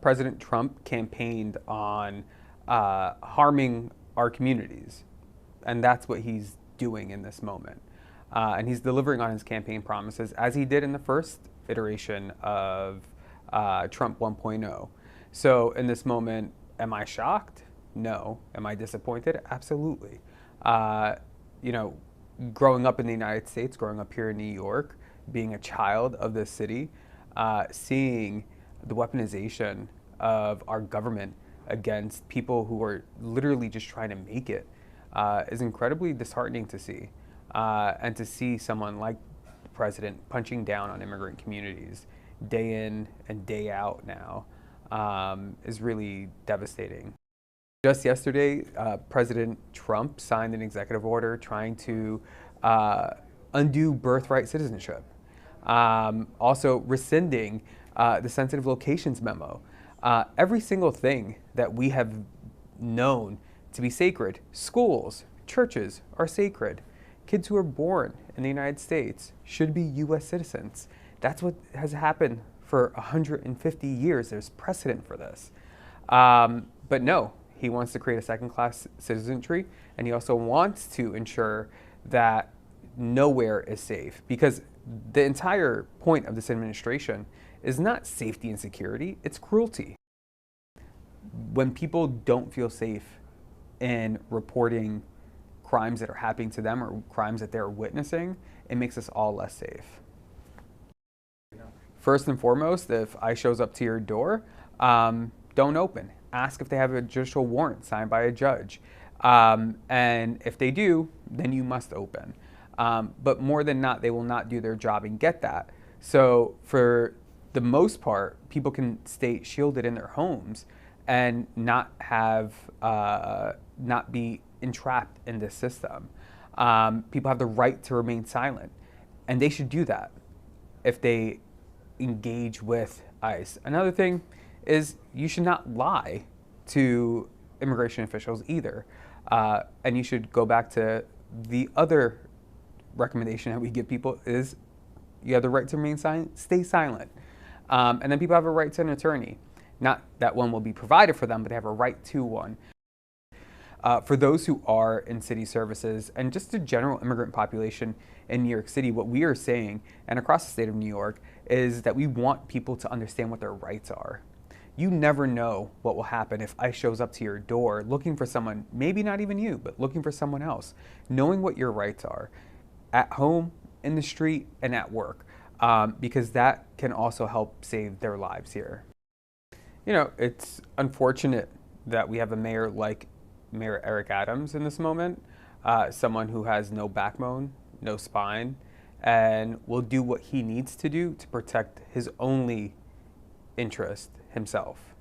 President Trump campaigned on harming our communities, and that's what he's doing in this moment. And he's delivering on his campaign promises, as he did in the first iteration of Trump 1.0. So in this moment, am I shocked? No. Am I disappointed? Absolutely. You know, growing up in the United States, growing up here in New York, being a child of this city, seeing the weaponization of our government against people who are literally just trying to make it is incredibly disheartening to see. And to see someone like the president punching down on immigrant communities day in and day out now is really devastating. Just yesterday, President Trump signed an executive order trying to undo birthright citizenship. Also rescinding the sensitive locations memo. Every single thing that we have known to be sacred, schools, churches are sacred. Kids who are born in the United States should be U.S. citizens. That's what has happened for 150 years. There's precedent for this. But no, he wants to create a second-class citizenry, and he also wants to ensure that nowhere is safe, because the entire point of this administration is not safety and security, it's cruelty. When people don't feel safe in reporting crimes that are happening to them or crimes that they're witnessing, it makes us all less safe. First and foremost, if ICE shows up to your door, don't open. Ask if they have a judicial warrant signed by a judge. And if they do, then you must open. But more than not, they will not do their job and get that. So for the most part, people can stay shielded in their homes and not have, not be entrapped in this system. People have the right to remain silent, and they should do that if they engage with ICE. Another thing is you should not lie to immigration officials either. And you should go back to the other recommendation that we give people is you have the right to remain silent, stay silent. And then people have a right to an attorney. Not that one will be provided for them, but they have a right to one. For those who are in city services and just the general immigrant population in New York City, what we are saying, and across the state of New York, is that we want people to understand what their rights are. You never know what will happen if ICE shows up to your door looking for someone, maybe not even you, but looking for someone else. Knowing what your rights are at home, in the street, and at work, because that can also help save their lives here. You know, it's unfortunate that we have a mayor like Mayor Eric Adams in this moment, someone who has no backbone, no spine, and will do what he needs to do to protect his only interest, himself.